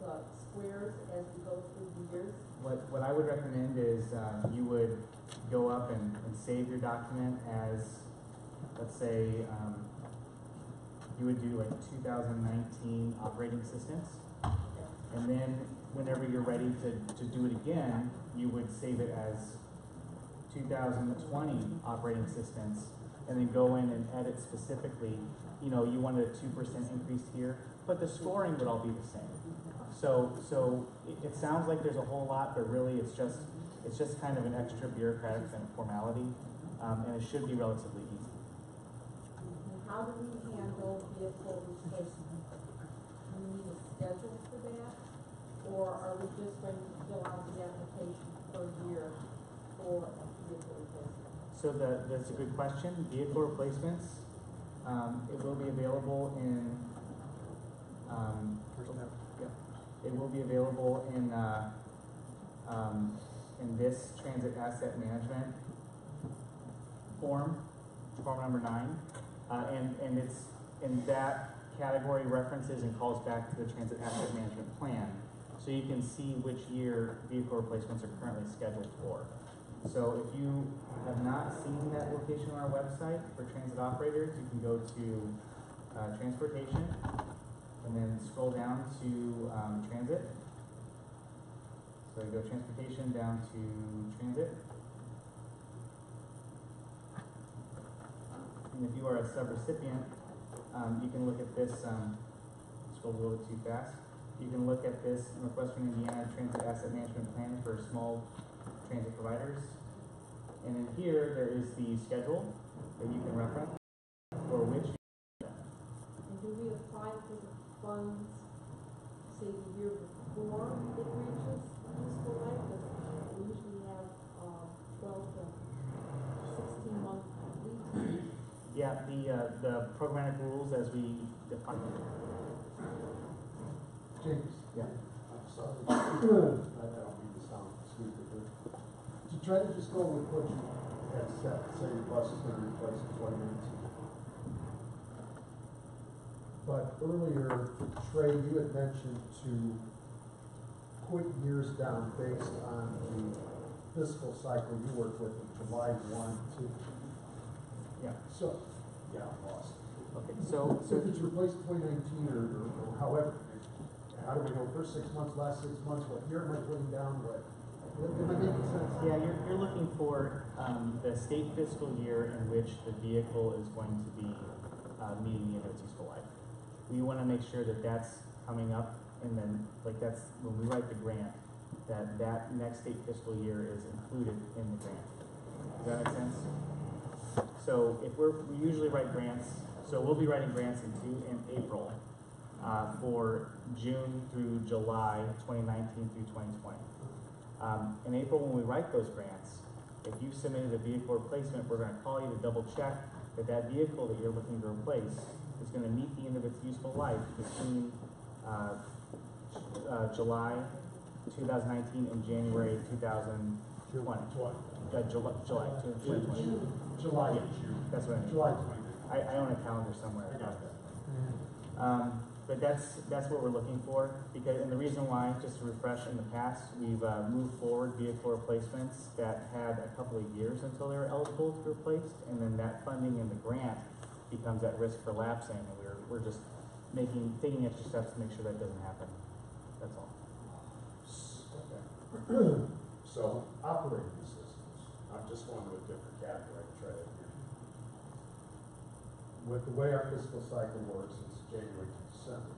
the squares as we go through the years? What I would recommend is you would go up and save your document as, let's say, you would do like 2019 operating assistance. And then whenever you're ready to do it again, you would save it as 2020 operating assistance and then go in and edit specifically, you know, you wanted a 2% increase here, but the scoring would all be the same. So it sounds like there's a whole lot, but really it's just kind of an extra bureaucratic kind of formality, and it should be relatively easy. How do we handle vehicle replacement? Do we need a schedule for that? Or are we just going to fill out the application per year for vehicle replacement? So that's a good question. Vehicle replacements, it will be available in, it will be available in this transit asset management form number 9, and it's in that category references and calls back to the transit asset management plan, so you can see which year vehicle replacements are currently scheduled for. So if you have not seen that location on our website for transit operators, you can go to transportation and then scroll down to transit. So you go transportation down to transit. And if you are a subrecipient, you can look at this, scroll a little bit too fast. You can look at this Northwestern Indiana Transit Asset Management Plan for small transit providers. And in here, there is the schedule that you can reference for which. And do we apply for the funds, say, the year before it reaches useful life? Because we usually have 12 to 16 month lead time. Yeah, the programmatic rules as we define them. James. Yeah. I'm sorry. I don't mean to sound stupid, but to try to just go with what you had said, say your bus is going to replace in 2019. But earlier, Trey, you had mentioned to put years down based on the fiscal cycle you work with in July 1 to. Yeah. So, yeah, I'm lost. Okay, so if it's replaced 2019 or however, how do we know first 6 months, last 6 months, what year am I putting down, what? Am I making sense? yeah, you're looking for the state fiscal year in which the vehicle is going to be meeting the end of its useful life. We want to make sure that that's coming up, and then that's when we write the grant, that next state fiscal year is included in the grant. Does that make sense? So if we usually write grants, so we'll be writing grants in April for June through July 2019 through 2020. In April, when we write those grants, if you submitted a vehicle replacement, we're going to call you to double check that vehicle that you're looking to replace is going to meet the end of its useful life between July 2019 and January 2020. July 2020. July. Yeah, that's what I mean. July 20. I own a calendar somewhere. I got that. But that's what we're looking for, because, and the reason why, just to refresh, in the past, we've moved forward vehicle replacements that had a couple of years until they were eligible to be replaced, and then that funding in the grant becomes at risk for lapsing, and we're just taking extra steps to make sure that doesn't happen. That's all. Okay. So, operating systems, I'm just going to a different category to try to hear. With the way our fiscal cycle works, it's January to December.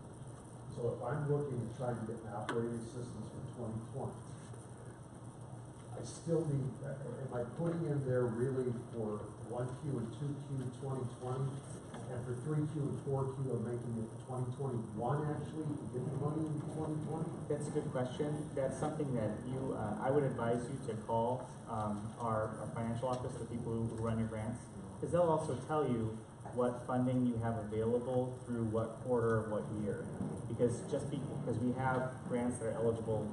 So if I'm looking at trying to get an operating systems for 2020, I still need, am I putting in there really for 1Q and 2Q 2020? And for 3Q and 4Q are making it 2021 actually, to get the money in 2020? That's a good question. That's something that you, I would advise you to call our financial office, the people who run your grants, because they'll also tell you what funding you have available through what quarter, what year. Because because we have grants that are eligible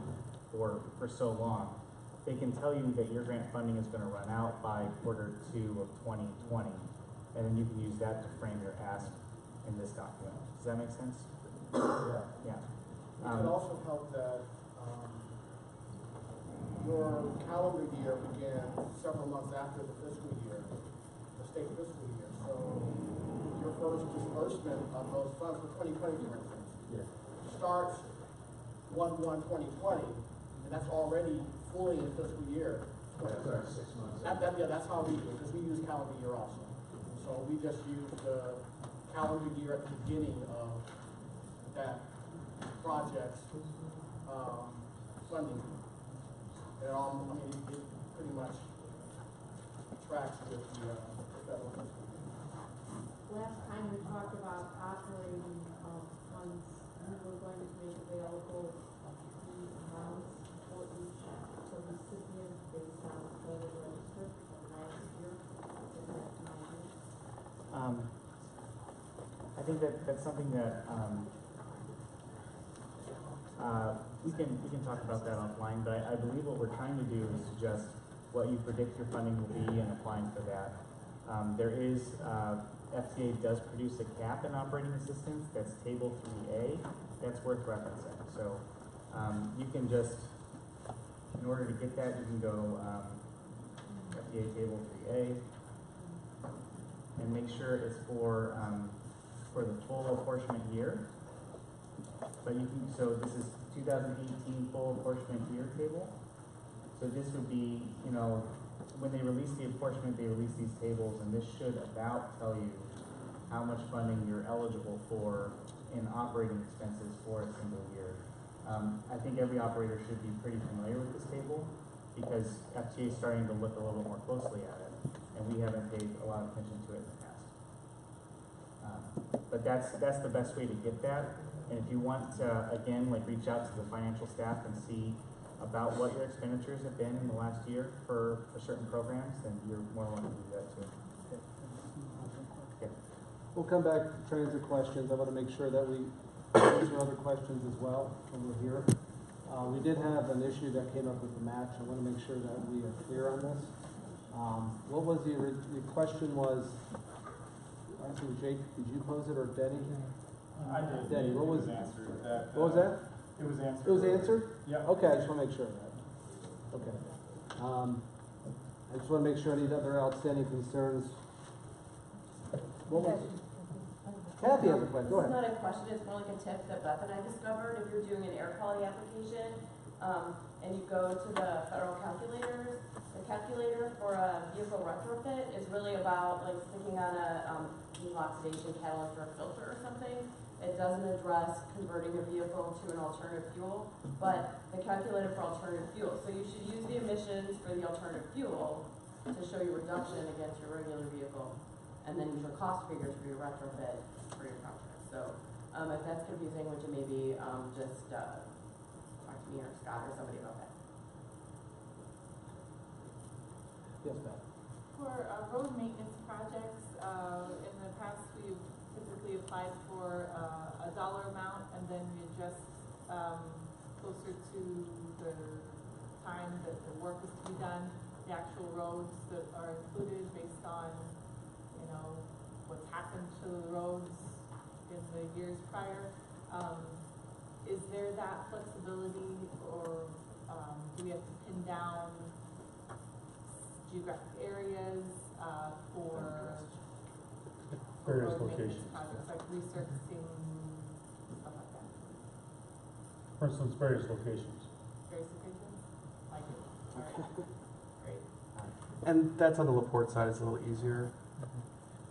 for so long, they can tell you that your grant funding is going to run out by quarter 2 of 2020, and then you can use that to frame your ask in this document. Does that make sense? Yeah. Yeah. It could also help that your calendar year began several months after the fiscal year, the state fiscal year. So your first disbursement of those funds for 2020, for instance, starts 1/1/2020, and that's already fully in fiscal year. That's our 6 months. That's how we do it, because we use calendar year also. So we just use the calendar year at the beginning of that project's funding. And it pretty much tracks with the federal fiscal year. Last time we talked about operating funds, we were going to make available these amounts for each recipient based on the credit register from last year. I think that's something that we can talk about that offline. But I believe what we're trying to do is suggest what you predict your funding will be and applying for that. There is FTA does produce a cap in operating assistance. That's table 3A. That's worth referencing. So you can just, in order to get that, you can go FTA table 3A and make sure it's for the full apportionment year. But you can, so this is 2018 full apportionment year table. So this would be, when they release the apportionment, they release these tables, and this should about tell you how much funding you're eligible for in operating expenses for a single year. I think every operator should be pretty familiar with this table because FTA is starting to look a little more closely at it, and we haven't paid a lot of attention to it in the past. But that's the best way to get that. And if you want to, again, reach out to the financial staff and see about what your expenditures have been in the last year for certain programs, then you're more likely to do that too. Okay. We'll come back to transit questions. I want to make sure that we answer other questions as well when we're here. We did have an issue that came up with the match. I want to make sure that we are clear on this. What was the question was, actually, Jake, did you pose it or Denny? I did. Denny, what was answered? What was that? It was answered. It was answered? Yeah. Okay, I just want to make sure of that. Okay. I just want to make sure any other outstanding concerns. What was it? Kathy has a question. Go ahead. It's not a question, it's more like a tip that Beth and I discovered. If you're doing an air quality application and you go to the federal calculators, the calculator for a vehicle retrofit is really about sticking on a oxidation catalyst or a filter or something. It doesn't address converting a vehicle to an alternative fuel, but the calculator for alternative fuel. So you should use the emissions for the alternative fuel to show your reduction against your regular vehicle, and then use your cost figures for your retrofit for your contract. So if that's confusing, would you maybe just talk to me or Scott or somebody about that? Yes, Beth. For road maintenance projects, in the past we've typically applied for a dollar amount, and then we adjust closer to the time that the work is to be done, the actual roads that are included based on what's happened to the roads in the years prior. Is there that flexibility, or do we have to pin down geographic areas for various road maintenance locations? projects, like resurfacing, stuff like that? For instance, various locations. Various locations? Like it. All right. Great. And that's on the LaPorte side, it's a little easier.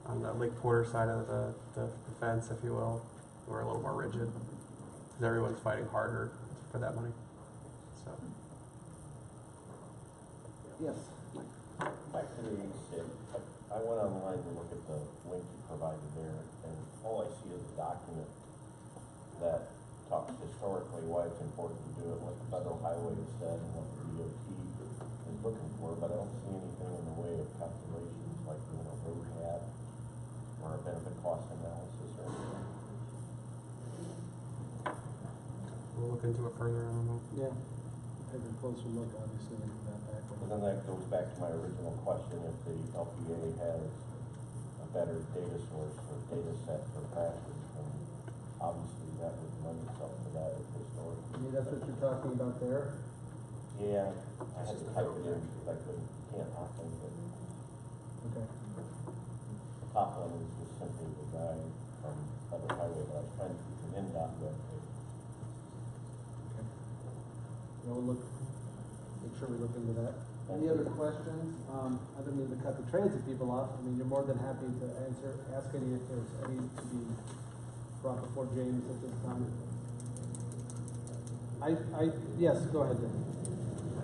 On the Lake Porter side of the fence, if you will, we're a little more rigid because everyone's fighting harder for that money. So. Yes. Back to the HSIP, I went online to look at the link you provided there, and document that talks historically why it's important to do it, what the federal highway said and what the DOT is looking for, but I don't see anything in the way of calculations like doing a road hat or a benefit cost analysis or anything. We'll look into it further, I don't know. Yeah. Take a closer look, obviously, into that back. But then that goes back to my original question, if the LPA has a better data source or data set for practice, then obviously that would lend itself to that if historically. I mean, that's what you're talking about there? Yeah, I had to type it in because I can't often, but Okay. the top one is just simply the guy from Federal Highway, but I was trying to keep an NDOT webpage. We'll look, make sure we look into that. Any other questions? I don't mean to cut the transit people off. I mean, you're more than happy to ask any if there's any to be brought before James at this time. Yes, go ahead, Dan.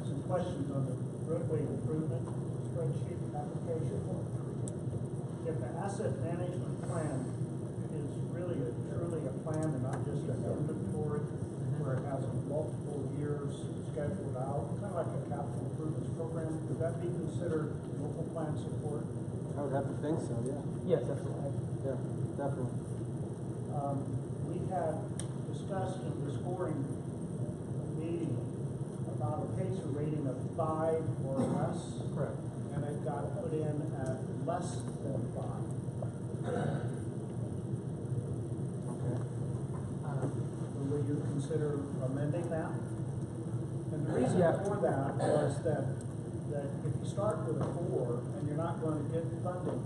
Some questions on the roadway improvement spreadsheet application. If the asset management plan is really truly a plan and not just an inventory where it has multiple years scheduled out, kind of like a capital improvements program, would that be considered local plan support? I would have to think so, yeah. Yes, absolutely. Yeah, definitely. We had discussed in the scoring meeting about a PACER rating of 5 or less. Correct. And it got put in at less than 5. Okay. Will you consider amending that? And the reason for that was that if you start with a 4 and you're not going to get funding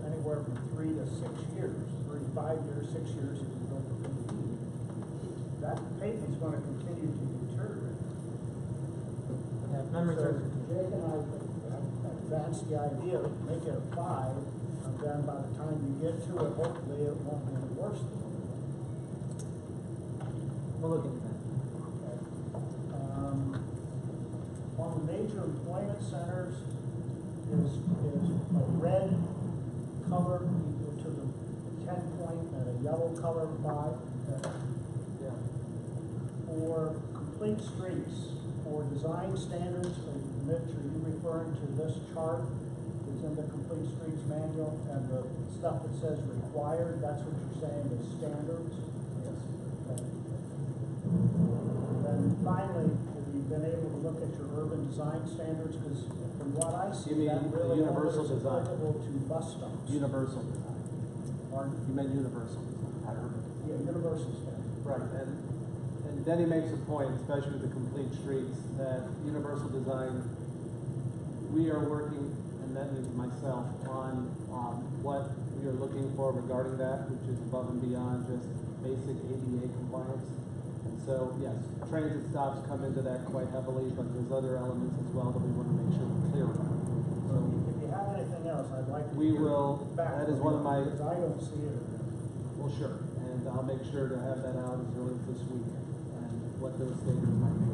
anywhere from 3 to 6 years, 3 to 5 years, 6 years if you go for PPP, that pavement's going to continue to deteriorate. Yeah, memory So serves. Jake and I advanced the idea of make it a 5, and then by the time you get to it, hopefully it won't be any worse than it. We'll look into that. On the major employment centers is a red color equal to the 10 point and a yellow color 5. Yeah. For complete streets, for design standards, Mitch, are you referring to this chart that's in the complete streets manual and the stuff that says required, that's what you're saying is standards? Yes. Okay. And finally, have you been able to look at your urban design standards? Because from what I see, You mean that really universal only is design? applicable to bus stops. Universal design. Pardon? You meant universal design, not urban. Yeah, universal standard. Right, and Denny makes a point, especially with the complete streets, that universal design, we are working, and that means myself, on what we are looking for regarding that, which is above and beyond just basic ADA compliance. And so, yes, transit stops come into that quite heavily, but there's other elements as well that we want to make sure we're clear about. So if you have anything else, I'd like to We hear will, back that is from one of you, my, because I don't see it. well, sure, and I'll make sure to have that out as early as this week, and what those standards might be.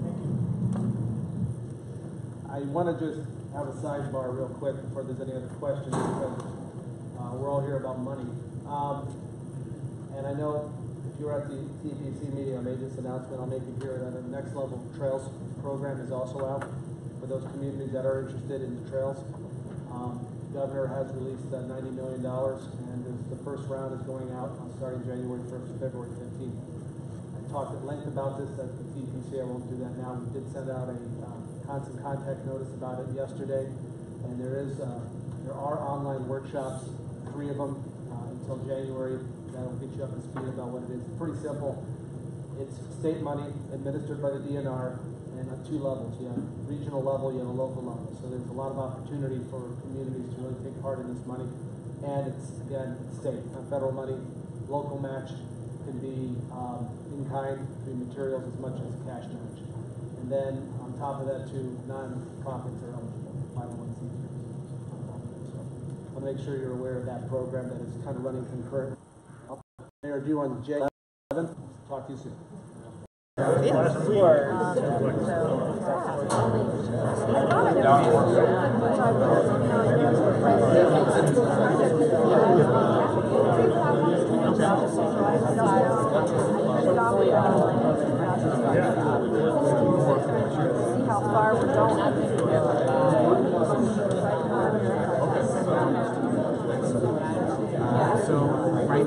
Thank you. I want to just have a sidebar real quick before there's any other questions, because we're all here about money. And I know if you were at the TPC meeting, I made this announcement, I'll make it here, that the Next Level Trails program is also out for those communities that are interested in the trails. The governor has released $90 million, and the first round is going out starting January 1st to February 15th. I talked at length about this at the TPC. I won't do that now. We did send out a constant contact notice about it yesterday, and there are online workshops, 3 of them until January. That'll get you up to speed about what it is. It's pretty simple. It's state money administered by the DNR, and at 2 levels. You have regional level, you have a local level. So there's a lot of opportunity for communities to really take part in this money. And it's, again, it's state, it's not federal money. Local match can be in kind, can be materials as much as cash match. And then on top of that, too, non-profits are eligible, 501c3s. So I want to make sure you're aware of that program that is kind of running concurrent. They are due on J 11th. Talk to you soon.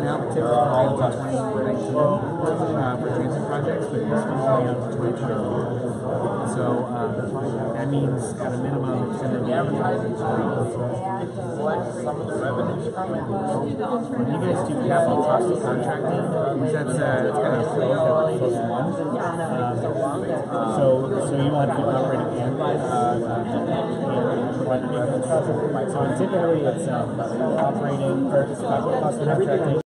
out typically all of 2019 for transit projects, but this one's going out to 2024. So that means at a minimum it's going to be advertising collect some of the revenues from it. When you guys do capital cost of contracting, that's kind of close to one. So you want to operating and so typically it's operating or capital cost of contracting.